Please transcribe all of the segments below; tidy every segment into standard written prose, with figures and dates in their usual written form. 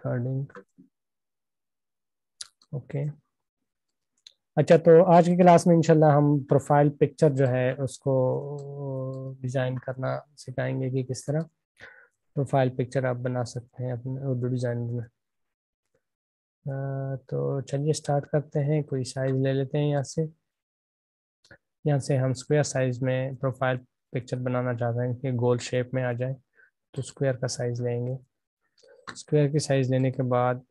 Recording. Okay. अच्छा, तो आज की क्लास में इंशाल्लाह हम प्रोफाइल पिक्चर जो है उसको डिज़ाइन करना सिखाएंगे कि किस तरह प्रोफाइल पिक्चर आप बना सकते हैं अपने उर्दू डिज़ाइन में। तो चलिए स्टार्ट करते हैं। कोई साइज ले लेते हैं यहाँ से। यहाँ से हम स्क्वायर साइज में प्रोफाइल पिक्चर बनाना चाहते हैं कि गोल शेप में आ जाए, तो स्क्वायर का साइज लेंगे। स्क्वायर की साइज लेने के बाद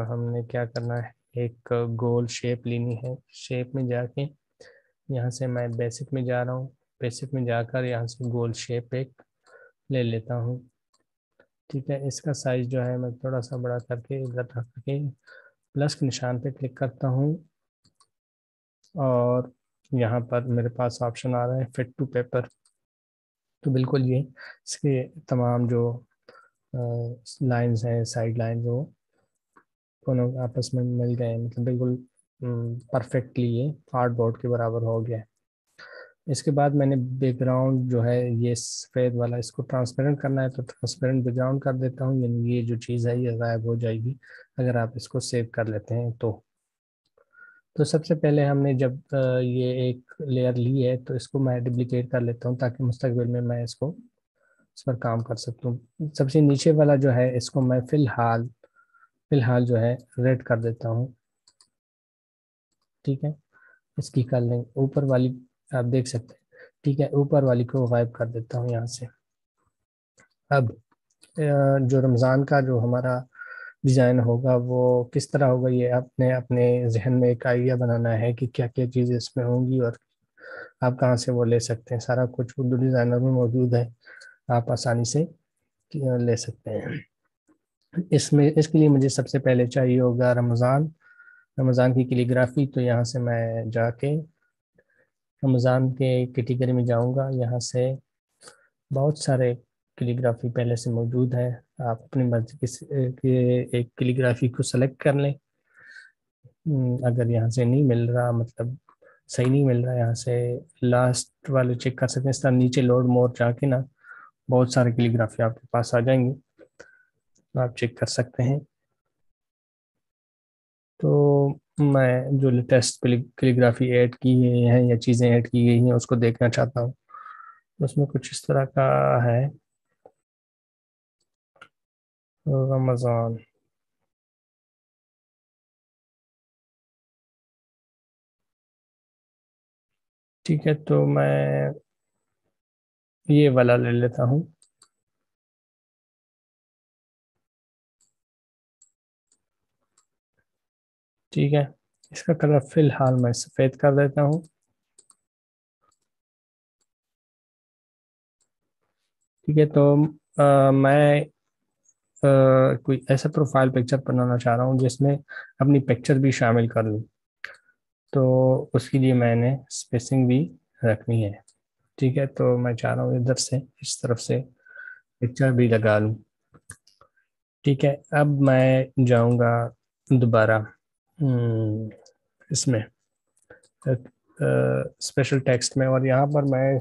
हमने क्या करना है, एक गोल शेप लेनी है। शेप में जाके यहाँ से मैं बेसिक में जा रहा हूँ। बेसिक में जाकर यहाँ से गोल शेप एक ले लेता हूँ। ठीक है, इसका साइज जो है मैं थोड़ा सा बड़ा करके इधर रख के प्लस के निशान पे क्लिक करता हूँ और यहाँ पर मेरे पास ऑप्शन आ रहा है फिट टू पेपर। तो बिल्कुल ये इसके तमाम जो लाइंस हैं, साइड लाइंस, वो दोनों आपस में मिल गए, मतलब बिल्कुल परफेक्टली ये आर्टबोर्ड के बराबर हो गया है। इसके बाद मैंने बैकग्राउंड जो है ये सफ़ेद वाला, इसको ट्रांसपेरेंट करना है, तो ट्रांसपेरेंट बैकग्राउंड कर देता हूँ। यानी ये जो चीज़ है ये गायब हो जाएगी अगर आप इसको सेव कर लेते हैं तो सबसे पहले हमने जब ये एक लेयर ली है तो इसको मैं डुप्लीकेट कर लेता हूँ ताकि मुस्तकबिल में मैं इसको इस पर काम कर सकता हूँ। सबसे नीचे वाला जो है इसको मैं फिलहाल जो है रेड कर देता हूँ। ठीक है, इसकी कर लें ऊपर वाली, आप देख सकते हैं। ठीक है, ऊपर वाली को गायब कर देता हूँ यहाँ से। अब जो रमज़ान का जो हमारा डिज़ाइन होगा वो किस तरह होगा, ये अपने अपने जहन में एक आइडिया बनाना है कि क्या क्या चीज़ें इसमें होंगी और आप कहाँ से वो ले सकते हैं। सारा कुछ उर्दू डिज़ाइनर में मौजूद है, आप आसानी से ले सकते हैं। इसमें इसके लिए मुझे सबसे पहले चाहिए होगा रमज़ान की कैलीग्राफी। तो यहाँ से मैं जाके रमज़ान के कैटेगरी में जाऊँगा। यहाँ से बहुत सारे कैलीग्राफी पहले से मौजूद है, आप अपनी मर्जी के एक कैलीग्राफी को सेलेक्ट कर लें। अगर यहाँ से नहीं मिल रहा, मतलब सही नहीं मिल रहा, यहाँ से लास्ट वाले चेक कर सकते हैं। इस तरह नीचे लोड मोर जाके ना बहुत सारे कैलीग्राफी आपके पास आ जाएंगे, तो आप चेक कर सकते हैं। तो मैं जो लेटेस्ट कैलीग्राफी ऐड की है या चीज़ें ऐड की गई हैं उसको देखना चाहता हूँ। उसमें कुछ इस तरह का है, रमज़ान। ठीक है, तो मैं ये वाला ले लेता हूँ। ठीक है, इसका कलर फिलहाल मैं सफ़ेद कर देता हूँ। ठीक है, तो मैं कोई ऐसा प्रोफाइल पिक्चर बनाना चाह रहा हूँ जिसमें अपनी पिक्चर भी शामिल कर लूँ, तो उसके लिए मैंने स्पेसिंग भी रखनी है। ठीक है, तो मैं चाह रहा हूँ इधर से इस तरफ से पिक्चर भी लगा लूँ। ठीक है, अब मैं जाऊँगा दोबारा इसमें स्पेशल टेक्स्ट में, और यहाँ पर मैं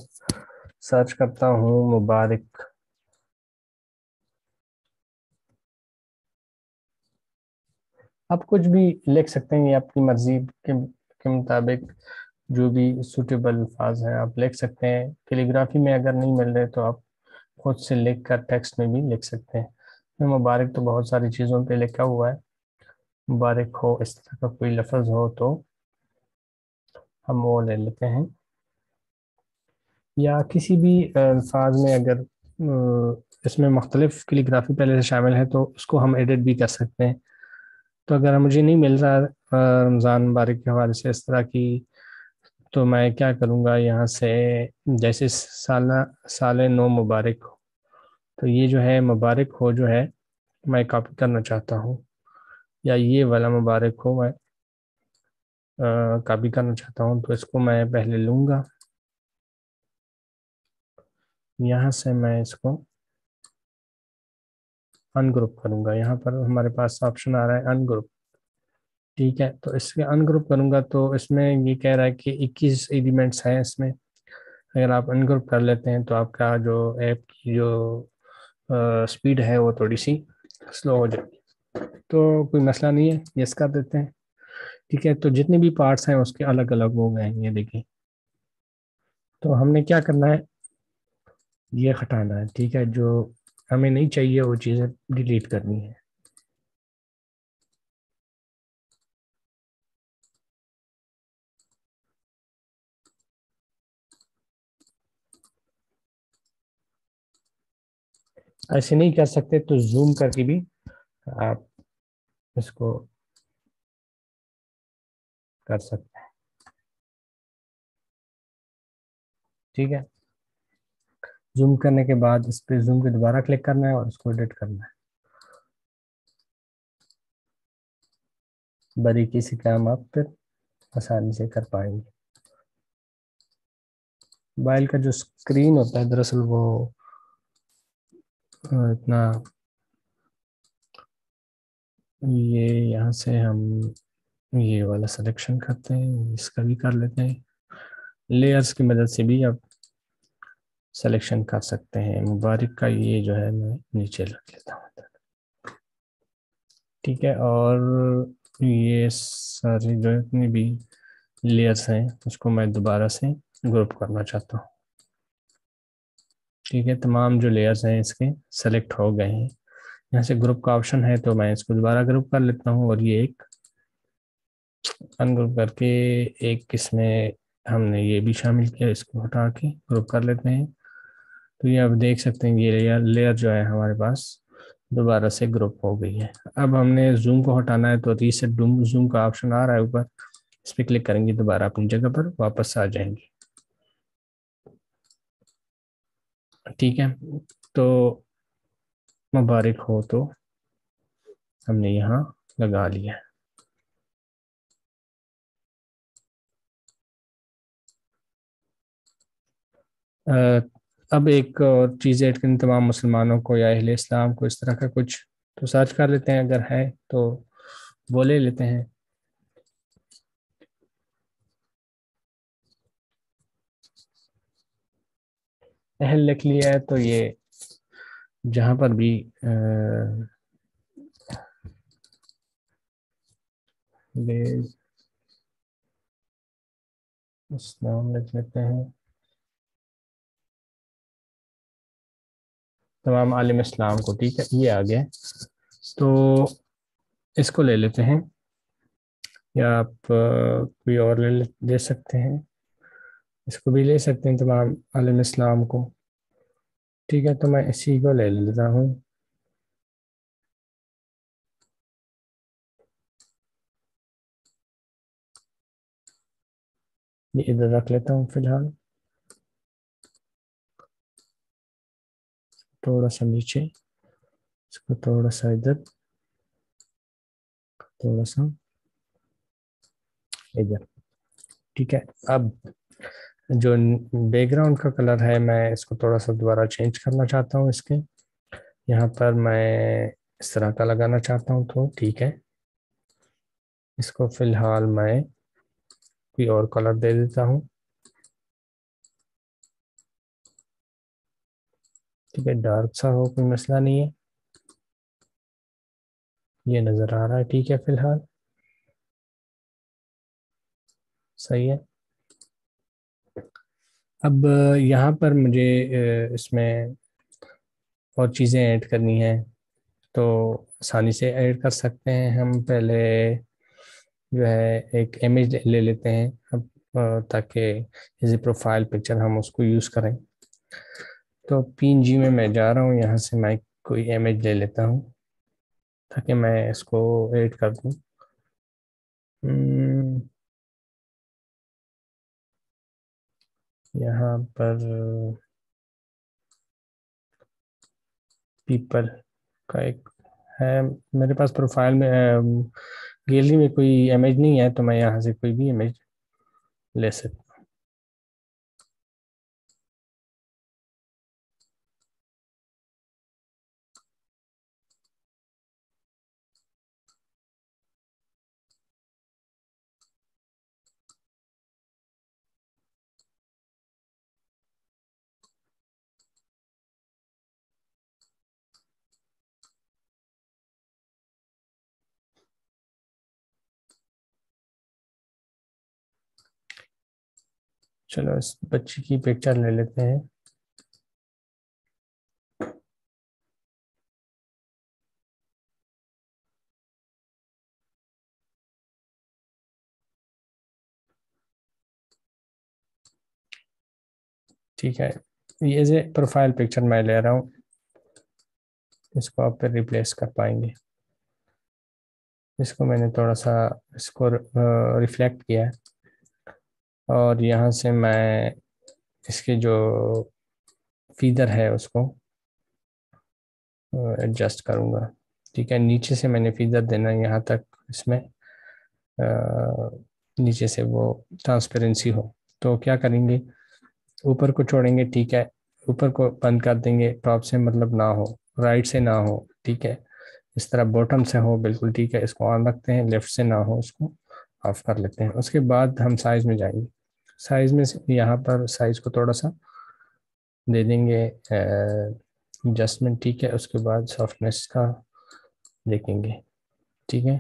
सर्च करता हूँ मुबारक। आप कुछ भी लिख सकते हैं, ये आपकी मर्जी के मुताबिक जो भी सूटेबल अल्फाज हैं आप लिख सकते हैं। कैलीग्राफी में अगर नहीं मिल रहे तो आप खुद से लिख कर टेक्स्ट में भी लिख सकते हैं। मुबारक तो बहुत सारी चीज़ों पे लिखा हुआ है, मुबारक हो इस तरह का कोई लफ्ज़ हो तो हम वो ले लेते हैं। या किसी भी अल्फाज में अगर इसमें मुख्तलिफ कैलीग्राफी पहले से शामिल है तो उसको हम एडिट भी कर सकते हैं। तो अगर मुझे नहीं मिल रहा रमज़ान मुबारक के हवाले से इस तरह की, तो मैं क्या करूँगा, यहाँ से जैसे साल नो मुबारक हो, तो ये जो है मुबारक हो जो है मैं कॉपी करना चाहता हूँ, या ये वाला मुबारक हो मैं कॉपी करना चाहता हूँ। तो इसको मैं पहले लूँगा, यहाँ से मैं इसको अनग्रुप करूँगा। यहाँ पर हमारे पास ऑप्शन आ रहा है अनग्रुप। ठीक है, तो इसके अनग्रुप करूँगा तो इसमें ये कह रहा है कि 21 एलिमेंट्स हैं इसमें। अगर आप अनग्रुप कर लेते हैं तो आपका जो ऐप की जो स्पीड है वो थोड़ी सी स्लो हो जाएगी। तो कोई मसला नहीं है, यस कर देते हैं। ठीक है, तो जितने भी पार्ट्स हैं उसके अलग अलग हो गए हैं, ये देखिए। तो हमने क्या करना है, ये हटाना है। ठीक है, जो हमें नहीं चाहिए वो चीज़ें डिलीट करनी है। ऐसे नहीं कर सकते तो जूम करके भी आप इसको कर सकते हैं। ठीक है, जूम करने के बाद इस पे जूम के दोबारा क्लिक करना है और इसको एडिट करना है। बारीकी से काम आप फिर आसानी से कर पाएंगे। मोबाइल का जो स्क्रीन होता है दरअसल वो इतना, ये यहाँ से हम ये वाला सिलेक्शन करते हैं, इसका भी कर लेते हैं। लेयर्स की मदद से भी आप सिलेक्शन कर सकते हैं। मुबारक का ये जो है मैं नीचे रख लेता हूँ। ठीक है, और ये सारी जो इतनी भी लेयर्स हैं उसको मैं दोबारा से ग्रुप करना चाहता हूँ। ठीक है, तमाम जो लेयर्स हैं इसके सेलेक्ट हो गए हैं। यहाँ से ग्रुप का ऑप्शन है तो मैं इसको दोबारा ग्रुप कर लेता हूँ, और ये एक अनग्रुप करके एक इसमें हमने ये भी शामिल किया, इसको हटा के ग्रुप कर लेते हैं। तो ये अब देख सकते हैं ये लेयर लेयर जो है हमारे पास दोबारा से ग्रुप हो गई है। अब हमने जूम को हटाना है तो रीसेट जूम का ऑप्शन आ रहा है ऊपर, इस पर क्लिक करेंगे दोबारा अपनी जगह पर वापस आ जाएंगे। ठीक है, तो मुबारक हो तो हमने यहाँ लगा लिया। अ, अब एक और चीज़ ऐड करनी, तमाम मुसलमानों को या अहले इस्लाम को इस तरह का कुछ, तो सर्च कर लेते हैं, अगर है तो वो ले लेते हैं। अहल लिख लिया है तो ये जहाँ पर भी ले इस्लाम लिख लेते हैं, तमाम आलिम इस्लाम को। ठीक है, ये आ गया। तो इसको ले लेते हैं, या आप कोई और ले सकते हैं, इसको भी ले सकते हैं, तमाम आलिम इस्लाम को। ठीक है, तो मैं इसी को ले लेता हूँ। ये इधर रख लेता हूँ फिलहाल, थोड़ा सा नीचे, इसको थोड़ा सा इधर, थोड़ा सा इधर। ठीक है, अब जो बैकग्राउंड का कलर है मैं इसको थोड़ा सा दोबारा चेंज करना चाहता हूँ। इसके यहाँ पर मैं इस तरह का लगाना चाहता हूँ, तो ठीक है, इसको फिलहाल मैं कोई और कलर दे देता हूँ। ठीक है, डार्क सा हो कोई मसला नहीं है, ये नज़र आ रहा है। ठीक है, फिलहाल सही है। अब यहाँ पर मुझे इसमें और चीज़ें ऐड करनी है, तो आसानी से ऐड कर सकते हैं हम। पहले जो है एक इमेज ले लेते हैं अब, ताकि एज ए प्रोफाइल पिक्चर हम उसको यूज़ करें। तो PNG में मैं जा रहा हूँ, यहाँ से मैं कोई इमेज ले लेता हूँ ताकि मैं इसको ऐड कर दूँ। हम्म, यहाँ पर पीपल का एक है मेरे पास प्रोफाइल में, गैलरी में कोई इमेज नहीं है, तो मैं यहाँ से कोई भी इमेज ले सकता चलो इस बच्ची की पिक्चर ले लेते हैं। ठीक है, ये जो प्रोफाइल पिक्चर मैं ले रहा हूँ, इसको आप फिर रिप्लेस कर पाएंगे। इसको मैंने थोड़ा सा इसको रिफ्लेक्ट किया है, और यहाँ से मैं इसके जो फीदर है उसको एडजस्ट करूँगा। ठीक है, नीचे से मैंने फीदर देना है यहाँ तक, इसमें नीचे से वो ट्रांसपेरेंसी हो। तो क्या करेंगे, ऊपर को छोड़ेंगे, ठीक है, ऊपर को बंद कर देंगे, टॉप से मतलब ना हो, राइट से ना हो, ठीक है, इस तरह बॉटम से हो बिल्कुल, ठीक है, इसको ऑन रखते हैं, लेफ्ट से ना हो उसको ऑफ कर लेते हैं। उसके बाद हम साइज में जाएंगे। साइज में से यहाँ पर साइज को थोड़ा सा दे देंगे एडजस्टमेंट, ठीक है, उसके बाद सॉफ्टनेस का देखेंगे, ठीक है,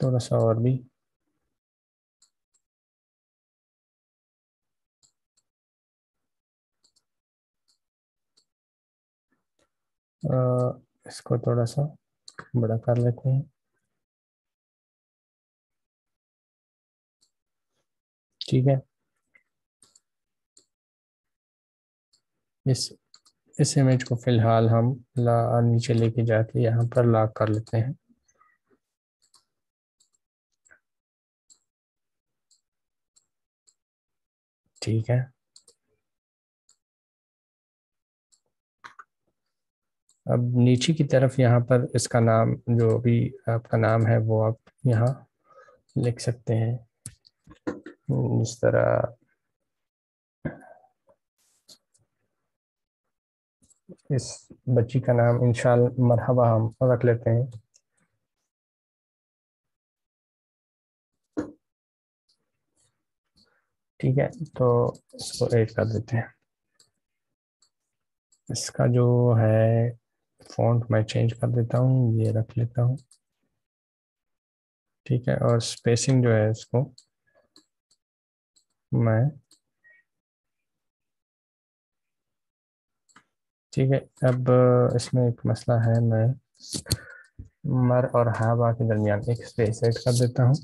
थोड़ा सा और भी। इसको थोड़ा सा बड़ा कर लेते हैं, ठीक है। इस इस इमेज को फिलहाल हम नीचे लेके जाके यहाँ पर लॉक कर लेते हैं। ठीक है, अब नीचे की तरफ यहाँ पर इसका नाम, जो भी आपका नाम है वो आप यहाँ लिख सकते हैं इस तरह। इस बच्ची का नाम इंशाल्लाह मरहबा हम रख लेते हैं। ठीक है, तो इसको ऐड कर देते हैं। इसका जो है फॉन्ट मैं चेंज कर देता हूँ, ये रख लेता हूँ, ठीक है, और स्पेसिंग जो है इसको मैं, ठीक है। अब इसमें एक मसला है, मैं मर और हवा के दरमियान एक स्पेस ऐड कर देता हूँ,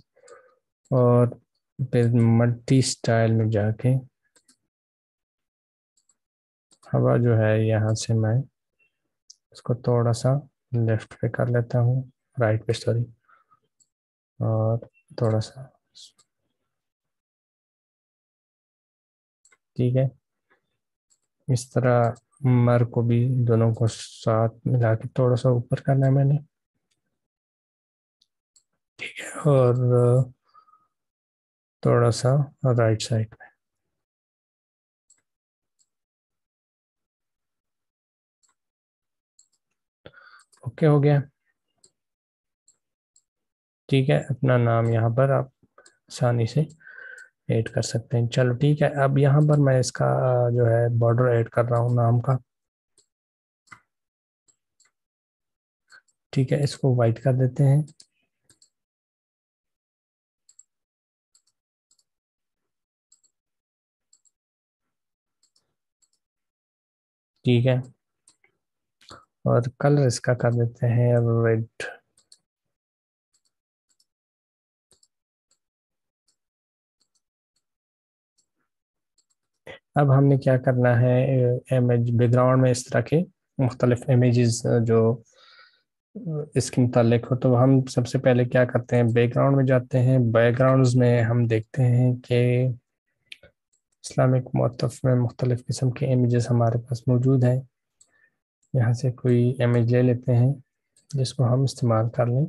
और फिर मल्टी स्टाइल में जाके हवा जो है यहाँ से मैं इसको थोड़ा सा लेफ्ट पे कर लेता हूँ, राइट पे सॉरी, और थोड़ा सा, ठीक है, इस तरह मर को भी दोनों को साथ मिला के थोड़ा सा ऊपर करना है मैंने, ठीक है, और थोड़ा सा राइट साइड में। ओके हो गया, ठीक है, अपना नाम यहाँ पर आप आसानी से ऐड कर सकते हैं। चलो ठीक है, अब यहाँ पर मैं इसका जो है बॉर्डर ऐड कर रहा हूँ नाम का, ठीक है, इसको वाइट कर देते हैं। ठीक है, और कलर इसका कर देते हैं रेड। अब हमने क्या करना है, इमेज बैकग्राउंड में इस तरह के मुख्तलिफ इमेजेस जो इसके मुतालिक हो, तो हम सबसे पहले क्या करते हैं, बैकग्राउंड में जाते हैं। बैकग्राउंड्स में हम देखते हैं कि इस्लामिक मुअत्तफ़ में मुख्तलिफ किस्म के इमेजेस हमारे पास मौजूद हैं। यहाँ से कोई इमेज ले लेते हैं जिसको हम इस्तेमाल कर लें।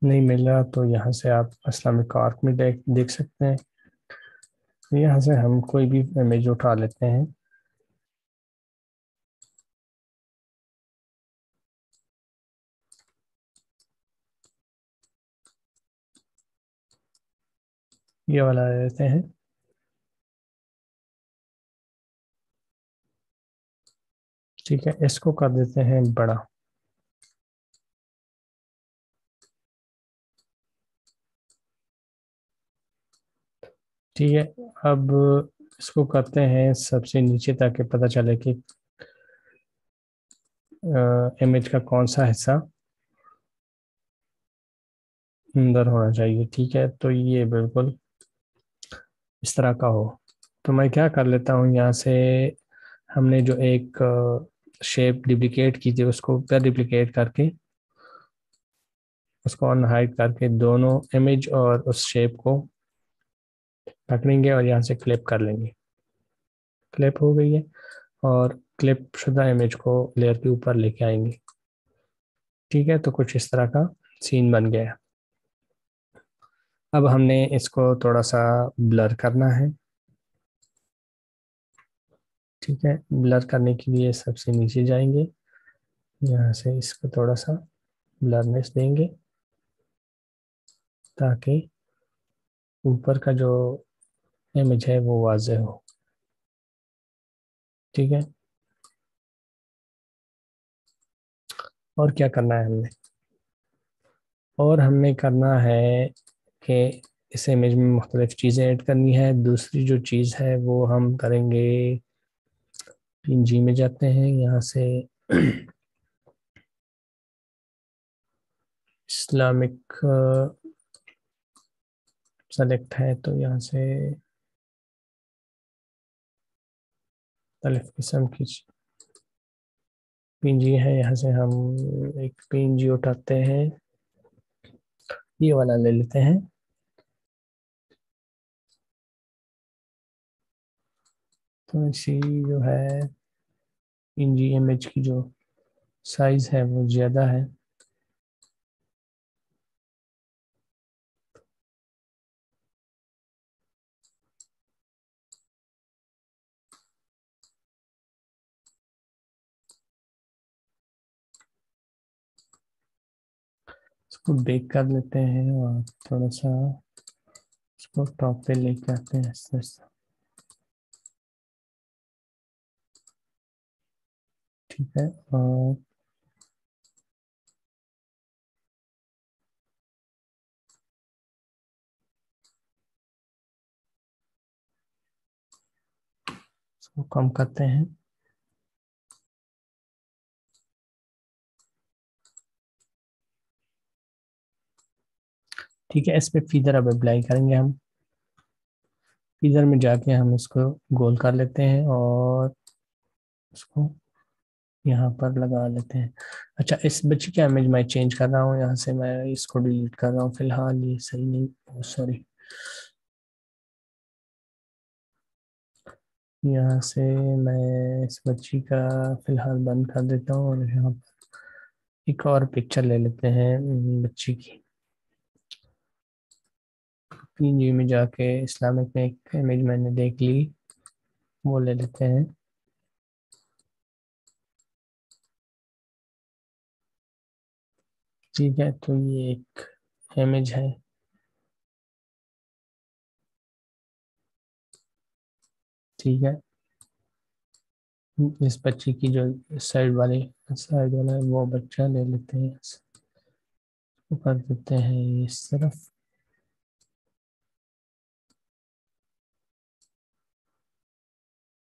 नहीं मिल रहा तो यहाँ से आप इस्लामिक आर्क में देख देख सकते हैं। यहाँ से हम कोई भी इमेज उठा लेते हैं। ये वाला ले लेते हैं। ठीक है, इसको कर देते हैं बड़ा। ठीक है, अब इसको करते हैं सबसे नीचे ताकि पता चले कि इमेज का कौन सा हिस्सा अंदर होना चाहिए। ठीक है, तो ये बिल्कुल इस तरह का हो। तो मैं क्या कर लेता हूँ, यहाँ से हमने जो एक शेप डुप्लीकेट की थी उसको फिर डुप्लीकेट करके उसको अनहाइड करके दोनों इमेज और उस शेप को पकड़ेंगे और यहाँ से क्लिप कर लेंगे। क्लिप हो गई है, और क्लिप शुदा इमेज को लेयर के ऊपर लेके आएंगे। ठीक है, तो कुछ इस तरह का सीन बन गया है। अब हमने इसको थोड़ा सा ब्लर करना है। ठीक है, ब्लर करने के लिए सबसे नीचे जाएंगे, यहाँ से इसको थोड़ा सा ब्लरनेस देंगे ताकि ऊपर का जो इमेज है वो वाज़ेह हो। ठीक है, और क्या करना है हमने, और हमने करना है कि इस इमेज में मुख्तलिफ चीज़ें ऐड करनी है। दूसरी जो चीज़ है वो हम करेंगे, PNG में जाते हैं, यहाँ से इस्लामिक सेलेक्ट है, तो यहाँ से मुख्तलिफ किस्म की PNG है, यहाँ से हम एक PNG उठाते हैं, ये वाला ले लेते हैं। तो इसी जो है PNG इमेज की जो साइज है वो ज़्यादा है, इसको बेक कर लेते हैं और थोड़ा सा इसको टॉप पे लेके आते हैं आहिस्ता आहिस्ता। ठीक है, और इसको कम करते हैं। ठीक है, इस पे फीदर अब अप्लाई करेंगे हम। फीदर में जाके हम इसको गोल कर लेते हैं और उसको यहाँ पर लगा लेते हैं। अच्छा, इस बच्चे का इमेज मैं चेंज कर रहा हूँ, यहाँ से मैं इसको डिलीट कर रहा हूँ फिलहाल, ये सही नहीं, सॉरी। यहाँ से मैं इस बच्ची का फिलहाल बंद कर देता हूँ और यहाँ पर एक और पिक्चर ले लेते हैं बच्ची की। PNG में जाके इस्लामिक में एक इमेज मैंने देख ली, वो ले लेते हैं। ठीक है, तो ये एक इमेज है। ठीक है, इस बच्चे की जो साइड वाला है वो बच्चा ले लेते हैं, इसको कर देते हैं इस तरफ।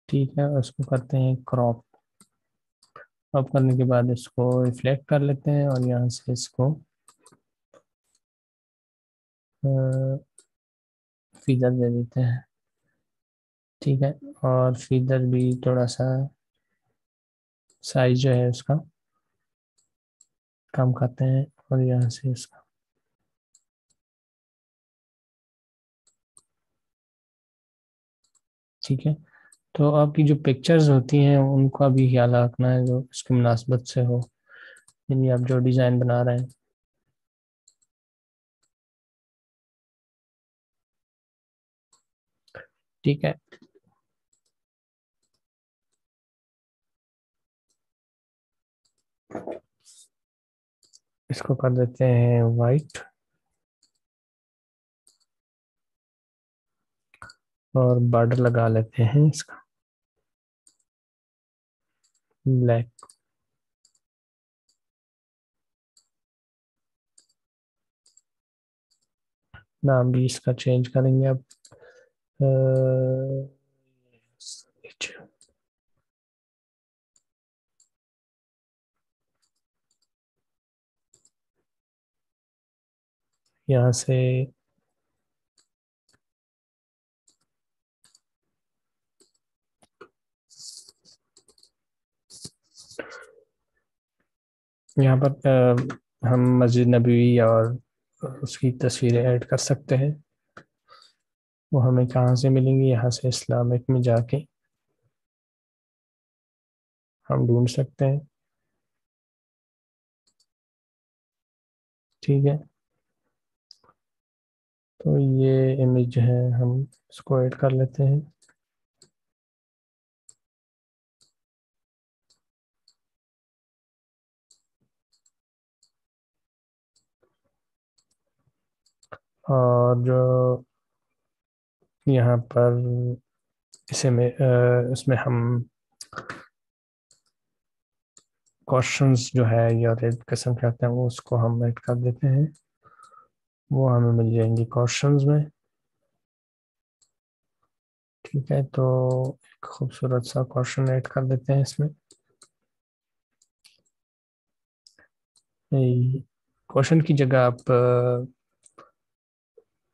ठीक है, उसको करते हैं क्रॉप। क्रॉप करने के बाद इसको रिफ्लेक्ट कर लेते हैं और यहाँ से इसको फीदर दे देते हैं। ठीक है, और फीदर भी थोड़ा सा साइज जो है उसका कम करते हैं और यहाँ से इसका। ठीक है, तो आपकी जो पिक्चर्स होती हैं उनका भी ख्याल रखना है जो इसकी मुनासबत से हो, यानी आप जो डिज़ाइन बना रहे हैं। ठीक है, इसको कर देते हैं वाइट। और बॉर्डर लगा लेते हैं इसका ब्लैक। नाम भी इसका चेंज करेंगे अब। अ, यहाँ से यहाँ पर हम मस्जिद नबवी और उसकी तस्वीरें ऐड कर सकते हैं। वो हमें कहाँ से मिलेंगी? यहाँ से इस्लामिक में जाके हम ढूंढ सकते हैं। ठीक है, तो ये इमेज है, हम इसको ऐड कर लेते हैं। और जो यहाँ पर इसे में इसमें हम क्वेश्चंस जो है या रेड किस्म के आते हैं वो उसको हम ऐड कर देते हैं। वो हमें मिल जाएंगे क्वेश्चंस में। ठीक है, तो एक खूबसूरत सा क्वेश्चन ऐड कर देते हैं इसमें। क्वेश्चन की जगह आप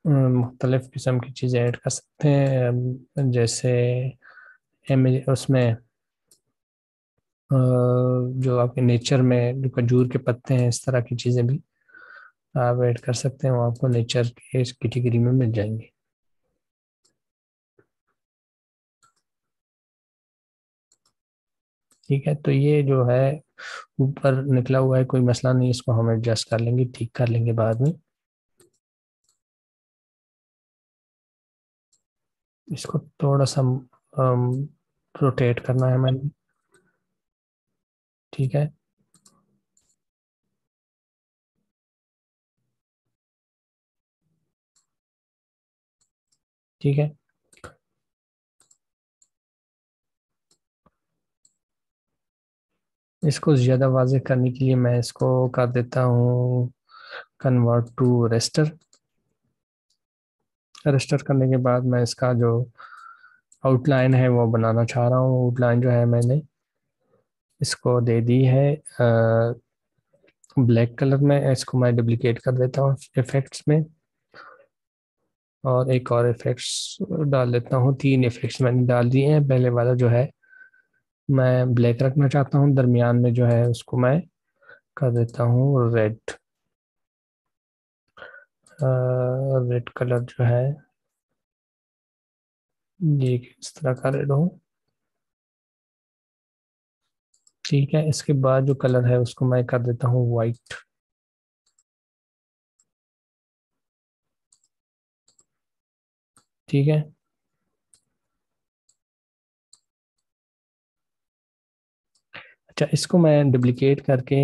मुख्तलिफ किस्म की चीज़ें ऐड कर सकते हैं। जैसे इमेज उसमें जो आपके नेचर में जो खजूर के पत्ते हैं, इस तरह की चीज़ें भी आप ऐड कर सकते हैं, वो आपको नेचर के इस कैटेगरी में मिल जाएंगी। ठीक है, तो ये जो है ऊपर निकला हुआ है, कोई मसला नहीं, इसको हम एडजस्ट कर लेंगे, ठीक कर लेंगे बाद में। इसको थोड़ा सा रोटेट करना है मैंने। ठीक है। ठीक है, इसको ज़्यादा वाज़ेह करने के लिए मैं इसको कर देता हूँ कन्वर्ट टू रेस्टर। रजिस्टर करने के बाद मैं इसका जो आउटलाइन है वो बनाना चाह रहा हूँ। आउटलाइन जो है मैंने इसको दे दी है ब्लैक कलर में। इसको मैं डुप्लीकेट कर देता हूँ इफेक्ट्स में, और एक और इफेक्ट्स डाल देता हूँ। तीन इफेक्ट्स मैंने डाल दिए हैं। पहले वाला जो है मैं ब्लैक रखना चाहता हूँ, दरमियान में जो है उसको मैं कर देता हूँ रेड। रेड कलर जो है ये इस तरह का रेड हो। ठीक है, इसके बाद जो कलर है उसको मैं कर देता हूँ वाइट। ठीक है, अच्छा इसको मैं डुप्लीकेट करके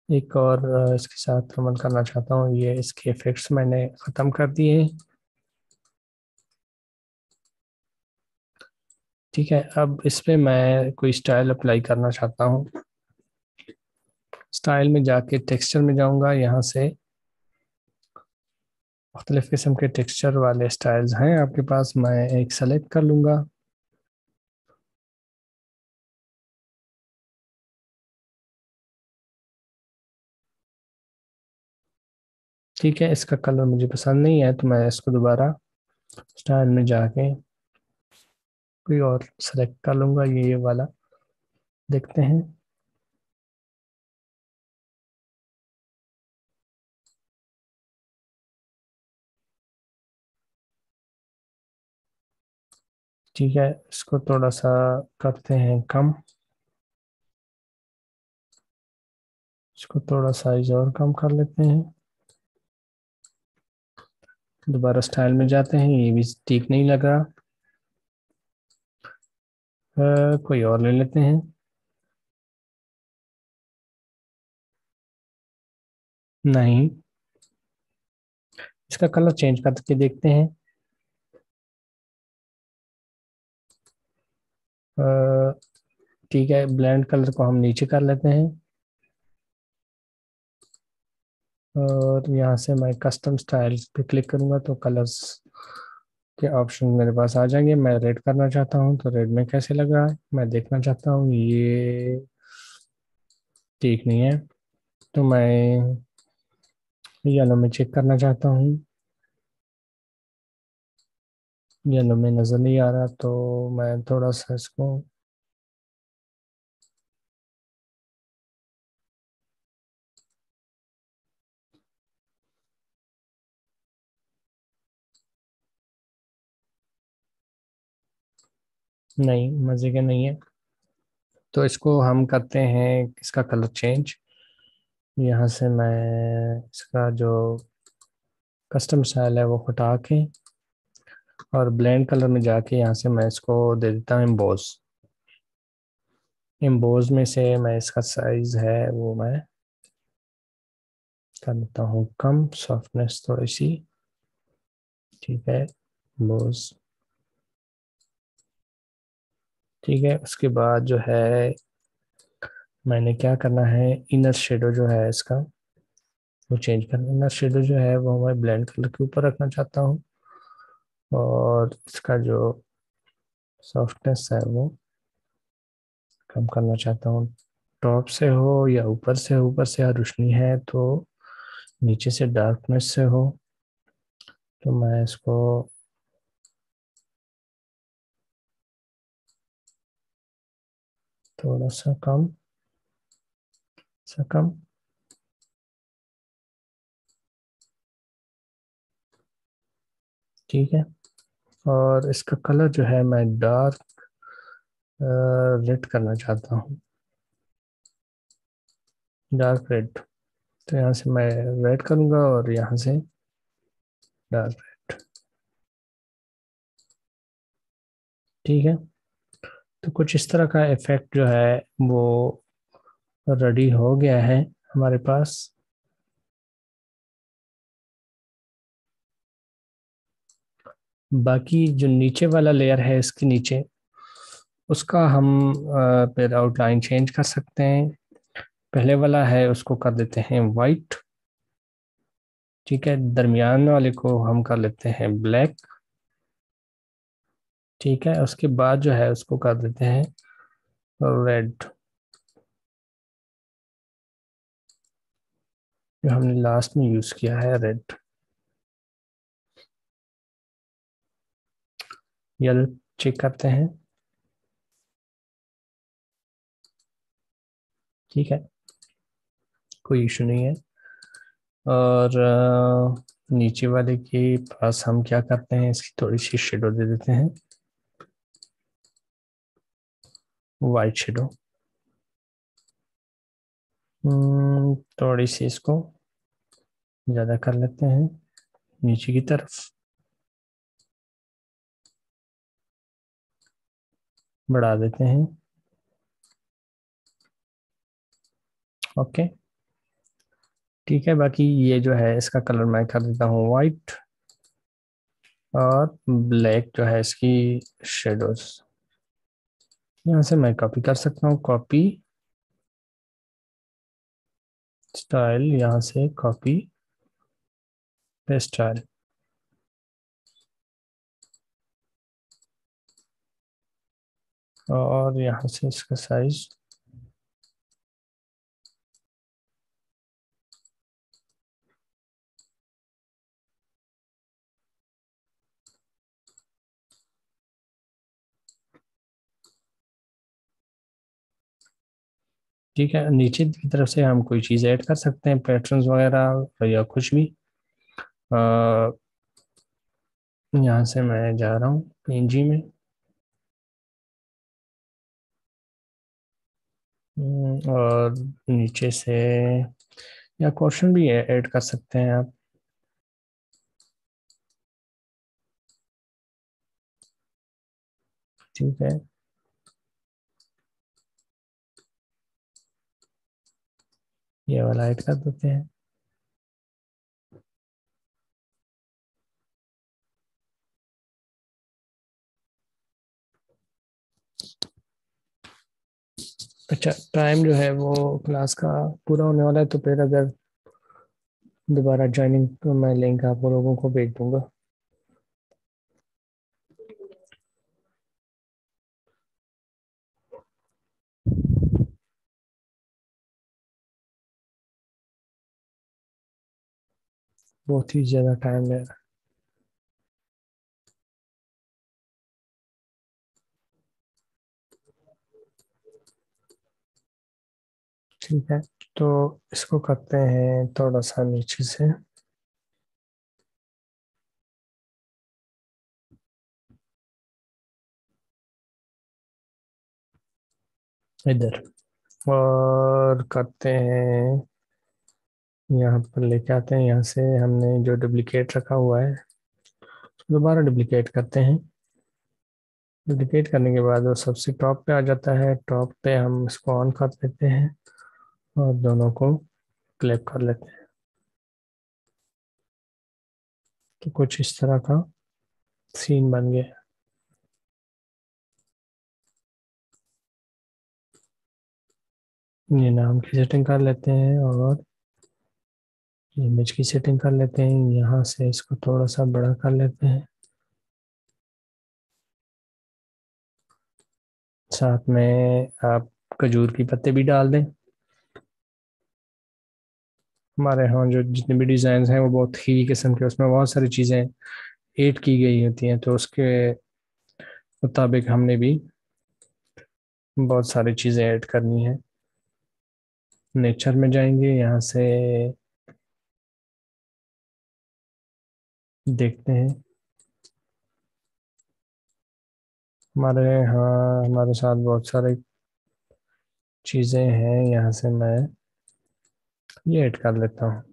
एक और इसके साथ अमल करना चाहता हूँ। ये इसके इफेक्ट्स मैंने ख़त्म कर दिए हैं। ठीक है, अब इस पे मैं कोई स्टाइल अप्लाई करना चाहता हूँ। स्टाइल में जाके टेक्सचर में जाऊंगा, यहाँ से मुख्तलिफ किस्म के टेक्सचर वाले स्टाइल्स हैं आपके पास, मैं एक सेलेक्ट कर लूँगा। ठीक है, इसका कलर मुझे पसंद नहीं है, तो मैं इसको दोबारा स्टाइल में जाके कोई और सेलेक्ट कर लूँगा। ये वाला देखते हैं। ठीक है, इसको थोड़ा सा करते हैं कम। इसको थोड़ा साइज और कम कर लेते हैं। दोबारा स्टाइल में जाते हैं, ये भी ठीक नहीं लग रहा। कोई और ले लेते हैं। नहीं, इसका कलर चेंज करके देखते हैं। ठीक है, ब्लेंड कलर को हम नीचे कर लेते हैं और यहाँ से मैं कस्टम स्टाइल पे क्लिक करूँगा तो कलर्स के ऑप्शन मेरे पास आ जाएंगे। मैं रेड करना चाहता हूँ तो रेड में कैसे लग रहा है मैं देखना चाहता हूँ। ये ठीक नहीं है तो मैं येलो में चेक करना चाहता हूँ। येलो में नज़र नहीं आ रहा तो मैं थोड़ा सा इसको नहीं, मज़े के नहीं है तो इसको हम करते हैं इसका कलर चेंज। यहाँ से मैं इसका जो कस्टम स्टाइल है वो हटा के और ब्लेंड कलर में जाके यहाँ से मैं इसको दे देता हूँ एम्बोज। एम्बोज में से मैं इसका साइज है वो मैं कर देता हूँ कम, सॉफ्टनेस थोड़ी सी। ठीक है, एम्बोज। ठीक है, उसके बाद जो है मैंने क्या करना है, इनर शेडो जो है इसका वो चेंज करना। इनर शेडो जो है वो मैं ब्लेंड कलर के ऊपर रखना चाहता हूँ और इसका जो सॉफ्टनेस है वो कम करना चाहता हूँ। टॉप से हो या ऊपर से हो, ऊपर से रोशनी है तो नीचे से डार्कनेस से हो तो मैं इसको थोड़ा सा कम। ठीक है, और इसका कलर जो है मैं डार्क रेड करना चाहता हूँ, डार्क रेड। तो यहाँ से मैं रेड करूँगा और यहाँ से डार्क रेड। ठीक है, तो कुछ इस तरह का इफेक्ट जो है वो रेडी हो गया है हमारे पास। बाकी जो नीचे वाला लेयर है इसके नीचे उसका हम फिर आउटलाइन चेंज कर सकते हैं। पहले वाला है उसको कर देते हैं वाइट। ठीक है, दरमियान वाले को हम कर लेते हैं ब्लैक। ठीक है, उसके बाद जो है उसको कर देते हैं रेड, जो हमने लास्ट में यूज किया है रेड। येलो चेक करते हैं। ठीक है, कोई इशू नहीं है। और नीचे वाले के पास हम क्या करते हैं, इसकी थोड़ी सी शेडो दे देते हैं, वाइट शेडो। थोड़ी सी इसको ज़्यादा कर लेते हैं नीचे की तरफ, बढ़ा देते हैं। ओके, ठीक है। बाकी ये जो है इसका कलर मैं कर देता हूँ वाइट और ब्लैक जो है इसकी शेडोज। यहाँ से मैं कॉपी कर सकता हूँ, कॉपी स्टाइल, यहाँ से कॉपी पेस्ट स्टाइल। और यहाँ से इसका साइज ठीक है। नीचे की तरफ से हम कोई चीज़ ऐड कर सकते हैं, पैटर्न्स वगैरह या कुछ भी। अ, यहाँ से मैं जा रहा हूँ PNG में। और नीचे से या क्वेश्चन भी ऐड कर सकते हैं आप। ठीक है, ये वाला ऐड कर देते हैं। अच्छा, टाइम जो है वो क्लास का पूरा होने वाला है, तो फिर अगर दोबारा ज्वाइनिंग तो मैं लिंक आप लोगों को भेज दूंगा। बहुत ही ज़्यादा टाइम ले रहा है। ठीक है, तो इसको करते हैं थोड़ा सा नीचे से इधर, और करते हैं यहाँ पर लेके आते हैं। यहाँ से हमने जो डुप्लीकेट रखा हुआ है उसको दोबारा डुप्लीकेट करते हैं। डुप्लीकेट करने के बाद वो सबसे टॉप पे आ जाता है। टॉप पे हम इसको ऑन कर देते हैं और दोनों को क्लिक कर लेते हैं। तो कुछ इस तरह का सीन बन गया। ये नाम की सेटिंग कर लेते हैं और इमेज की सेटिंग कर लेते हैं। यहाँ से इसको थोड़ा सा बड़ा कर लेते हैं। साथ में आप खजूर की पत्ते भी डाल दें। हमारे यहाँ जो जितने भी डिज़ाइन हैं वो बहुत ही किस्म के, उसमें बहुत सारी चीज़ें ऐड की गई होती हैं, तो उसके मुताबिक हमने भी बहुत सारी चीज़ें ऐड करनी है। नेचर में जाएंगे, यहाँ से देखते हैं। हमारे यहाँ हमारे साथ बहुत सारी चीज़ें हैं, यहाँ से मैं ये ऐड कर लेता हूँ।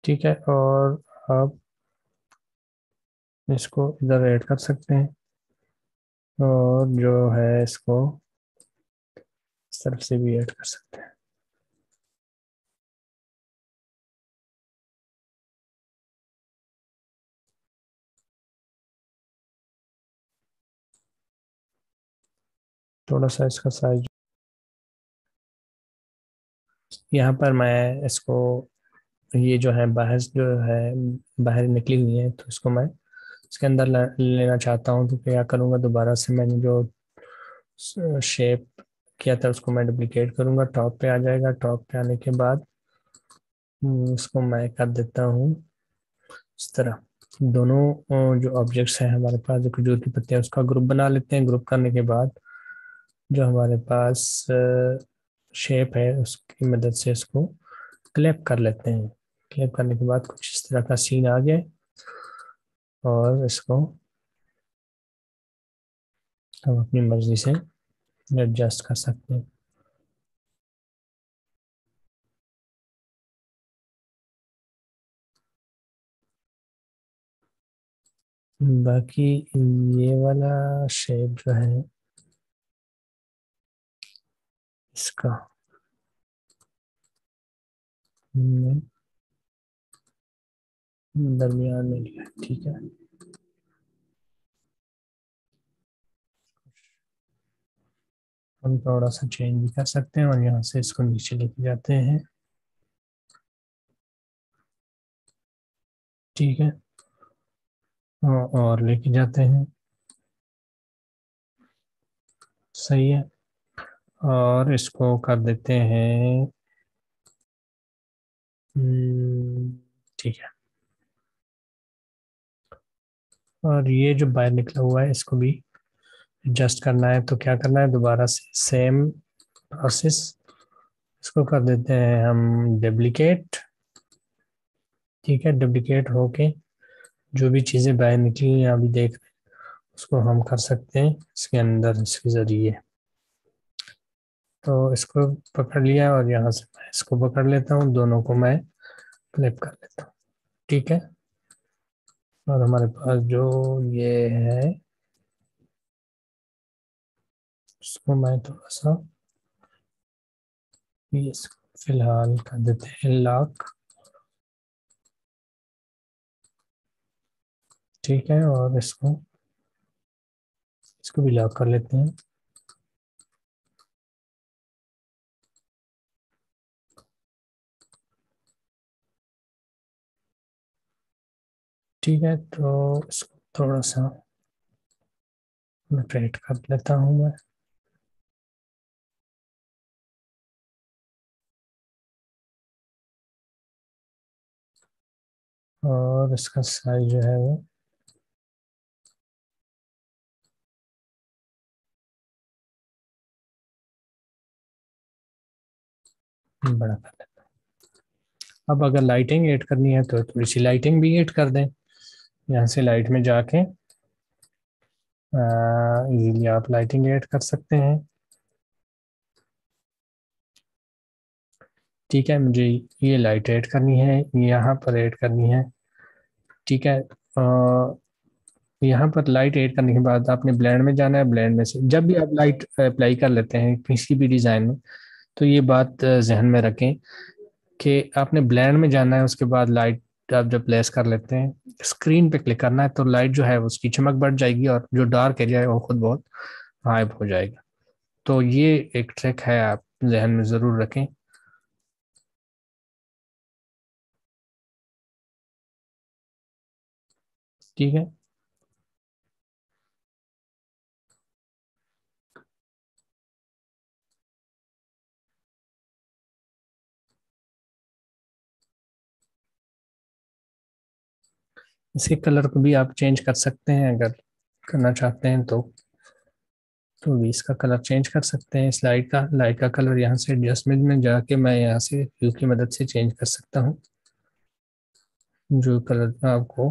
ठीक है, और आप इसको इधर ऐड कर सकते हैं, और जो है इसको इस तरफ से भी ऐड कर सकते हैं। थोड़ा सा इसका साइज, यहाँ पर मैं इसको, ये जो है बाहर जो है बाहर निकली हुई है, तो इसको मैं इसके अंदर लेना चाहता हूँ। तो क्या करूँगा, दोबारा से मैंने जो शेप किया था उसको मैं डुप्लीकेट करूँगा। टॉप पे आ जाएगा। टॉप पे आने के बाद इसको मैं कर देता हूँ इस तरह। दोनों जो ऑब्जेक्ट्स हैं हमारे पास, जो खजूर की पत्तियां, उसका ग्रुप बना लेते हैं। ग्रुप करने के बाद जो हमारे पास शेप है उसकी मदद से इसको क्लैप कर लेते हैं। क्लैप करने के बाद कुछ इस तरह का सीन आ गया, और इसको हम अपनी मर्जी से एडजस्ट कर सकते हैं। बाकी ये वाला शेप जो है इसका हमने दरमियान में लिया, ठीक है। हम थोड़ा सा चेंज भी कर सकते हैं, और यहाँ से इसको नीचे लेके जाते हैं। ठीक है, और लेके जाते हैं। सही है, और इसको कर देते हैं। ठीक है, और ये जो बाहर निकला हुआ है इसको भी एडजस्ट करना है। तो क्या करना है, दोबारा से सेम प्रोसेस, इसको कर देते हैं हम डुप्लीकेट। ठीक है, डुप्लीकेट होके जो भी चीज़ें बाहर निकली हैं अभी देख रहे हैं, उसको हम कर सकते हैं इसके अंदर इसके ज़रिए। तो इसको पकड़ लिया, और यहाँ से मैं इसको पकड़ लेता हूँ, दोनों को मैं क्लिप कर लेता हूँ। ठीक है, और हमारे पास जो ये है उसको मैं थोड़ा सा ये फिलहाल कर देते हैं लॉक। ठीक है, और इसको इसको भी लॉक कर लेते हैं। ठीक है, तो इसको थोड़ा सा मैं ट्रेड कर लेता हूँ मैं। और इसका साइज जो है वो बड़ा कर लेते हैं। अब अगर लाइटिंग ऐड करनी है तो थोड़ी सी लाइटिंग भी ऐड कर दें। यहाँ से लाइट में जाके इजीली आप लाइटिंग ऐड कर सकते हैं। ठीक है, मुझे ये लाइट ऐड करनी है, यहाँ पर ऐड करनी है। ठीक है, यहाँ पर लाइट ऐड करने के बाद आपने ब्लेंड में जाना है। ब्लेंड में से जब भी आप लाइट अप्लाई कर लेते हैं किसी भी डिज़ाइन में, तो ये बात जहन में रखें कि आपने ब्लेंड में जाना है, उसके बाद लाइट आप जब प्लेस कर लेते हैं स्क्रीन पे क्लिक करना है, तो लाइट जो है उसकी चमक बढ़ जाएगी और जो डार्क एरिया है वो खुद बहुत गायब हो जाएगा। तो ये एक ट्रिक है, आप जहन में ज़रूर रखें। ठीक है, इसके कलर को भी आप चेंज कर सकते हैं अगर करना चाहते हैं तो भी इसका कलर चेंज कर सकते हैं। इस लाइट का कलर यहाँ से एडजस्टमेंट में जाके मैं यहाँ से ह्यू की मदद से चेंज कर सकता हूँ। जो कलर आपको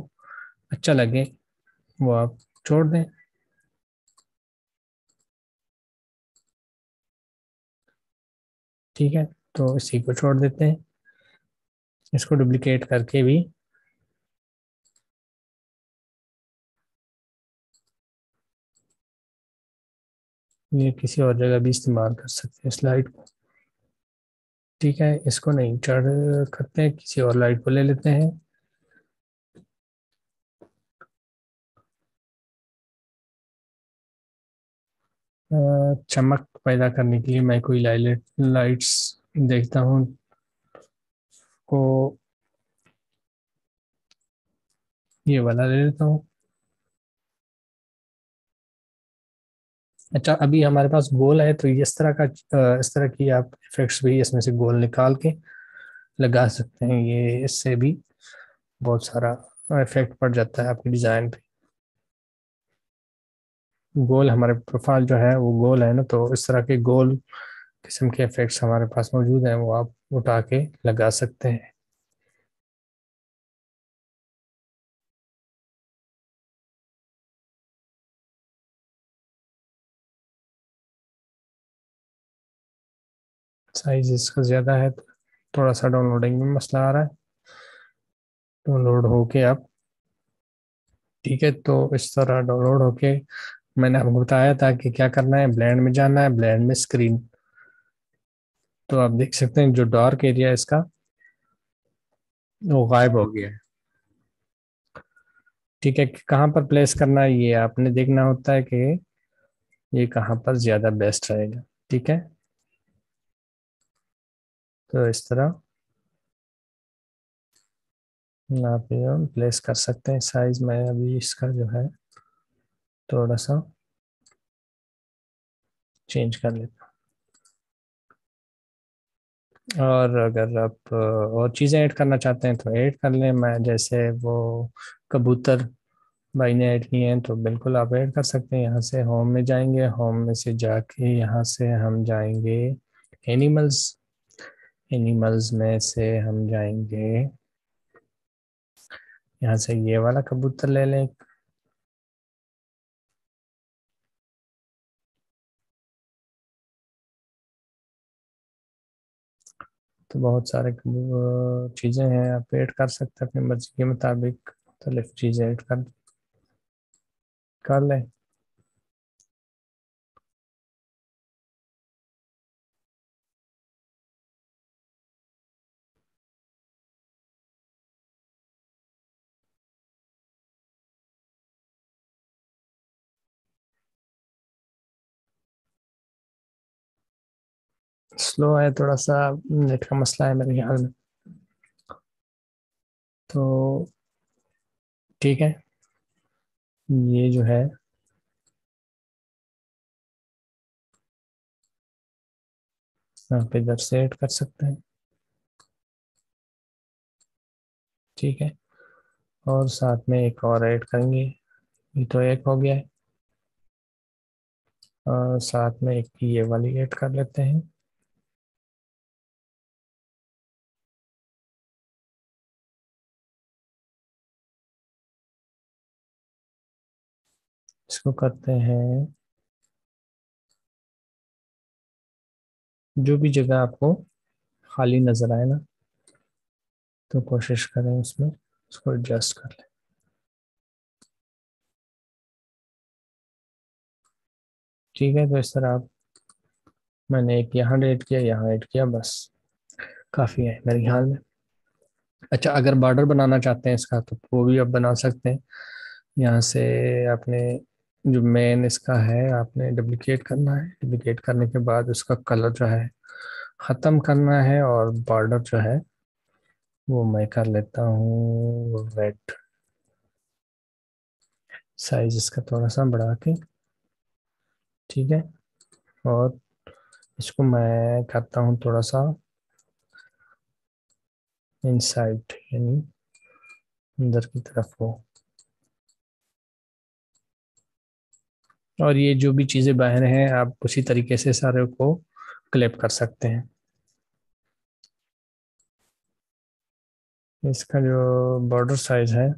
अच्छा लगे वो आप छोड़ दें। ठीक है, तो इसी को छोड़ देते हैं। इसको डुप्लीकेट करके भी ये किसी और जगह भी इस्तेमाल कर सकते हैं इस लाइट को। ठीक है, इसको नहीं चढ़ करते हैं, किसी और लाइट को ले लेते हैं। चमक पैदा करने के लिए मैं कोई लाइट लाइट्स देखता हूँ को, ये वाला ले लेता हूँ। अच्छा, अभी हमारे पास गोल है तो इस तरह की आप इफेक्ट्स भी इसमें से गोल निकाल के लगा सकते हैं। ये इससे भी बहुत सारा इफेक्ट पड़ जाता है आपकी डिज़ाइन पे। गोल हमारे प्रोफाइल जो है वो गोल है ना, तो इस तरह के गोल किस्म के इफेक्ट्स हमारे पास मौजूद हैं, वो आप उठा के लगा सकते हैं। साइज इसका ज़्यादा है तो थोड़ा सा डाउनलोडिंग में मसला आ रहा है। डाउनलोड होके आप, ठीक है, तो इस तरह डाउनलोड होके मैंने आपको बताया था कि क्या करना है। ब्लेंड में जाना है, ब्लेंड में स्क्रीन, तो आप देख सकते हैं जो डार्क एरिया है इसका वो गायब हो गया है। ठीक है, कि कहाँ पर प्लेस करना है ये आपने देखना होता है कि ये कहाँ पर ज़्यादा बेस्ट रहेगा। ठीक है, तो इस तरह आप ये प्लेस कर सकते हैं। साइज मैं अभी इसका जो है थोड़ा सा चेंज कर लेता हूँ। और अगर आप और चीज़ें ऐड करना चाहते हैं तो ऐड कर लें। मैं जैसे वो कबूतर भाई ने ऐड किए हैं तो बिल्कुल आप ऐड कर सकते हैं। यहाँ से होम में जाएंगे, होम में से जाके यहाँ से हम जाएंगे एनिमल्स। एनिमल्स में से हम जाएंगे, यहाँ से ये वाला कबूतर ले लें। तो बहुत सारे चीज़ें हैं, आप ऐड कर सकते हैं अपनी मर्जी के मुताबिक। मुख्तलिफ चीज़ें ऐड कर लें। स्लो है थोड़ा सा, नेट का मसला है मेरे ख्याल में। तो ठीक है, ये जो है आप इधर से ऐड कर सकते हैं। ठीक है, और साथ में एक और ऐड करेंगे। ये तो एक हो गया है, और साथ में एक ये वाली ऐड कर लेते हैं। इसको करते हैं, जो भी जगह आपको खाली नजर आए ना, तो कोशिश करें उसमें उसको एडजस्ट कर लें। ठीक है, तो इस तरह आप, मैंने एक यहाँ ऐड किया, यहाँ ऐड किया, बस काफ़ी है मेरे ख्याल में। अच्छा, अगर बॉर्डर बनाना चाहते हैं इसका तो वो भी आप बना सकते हैं। यहाँ से आपने जो मेन इसका है, आपने डुप्लीकेट करना है। डुप्लीकेट करने के बाद उसका कलर जो है ख़त्म करना है, और बॉर्डर जो है वो मैं कर लेता हूँ रेड। साइज इसका थोड़ा सा बढ़ा के, ठीक है। और इसको मैं करता हूँ थोड़ा सा इनसाइड, यानी अंदर की तरफ हो। और ये जो भी चीज़ें बाहर हैं, आप उसी तरीके से सारे को क्लिप कर सकते हैं। इसका जो बॉर्डर साइज है,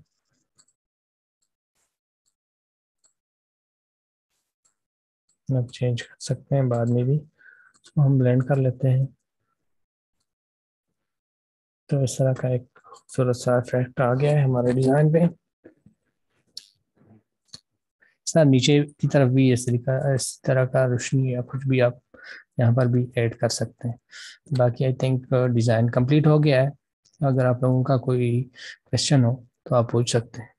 आप चेंज कर सकते हैं बाद में भी। इसको हम ब्लेंड कर लेते हैं, तो इस तरह का एक खूबसूरत सा इफेक्ट आ गया है हमारे डिज़ाइन पे। सर नीचे की तरफ भी इस तरह का रोशनी या कुछ भी आप यहाँ पर भी ऐड कर सकते हैं। बाकी आई थिंक डिज़ाइन कंप्लीट हो गया है। अगर आप लोगों का कोई क्वेश्चन हो तो आप पूछ सकते हैं।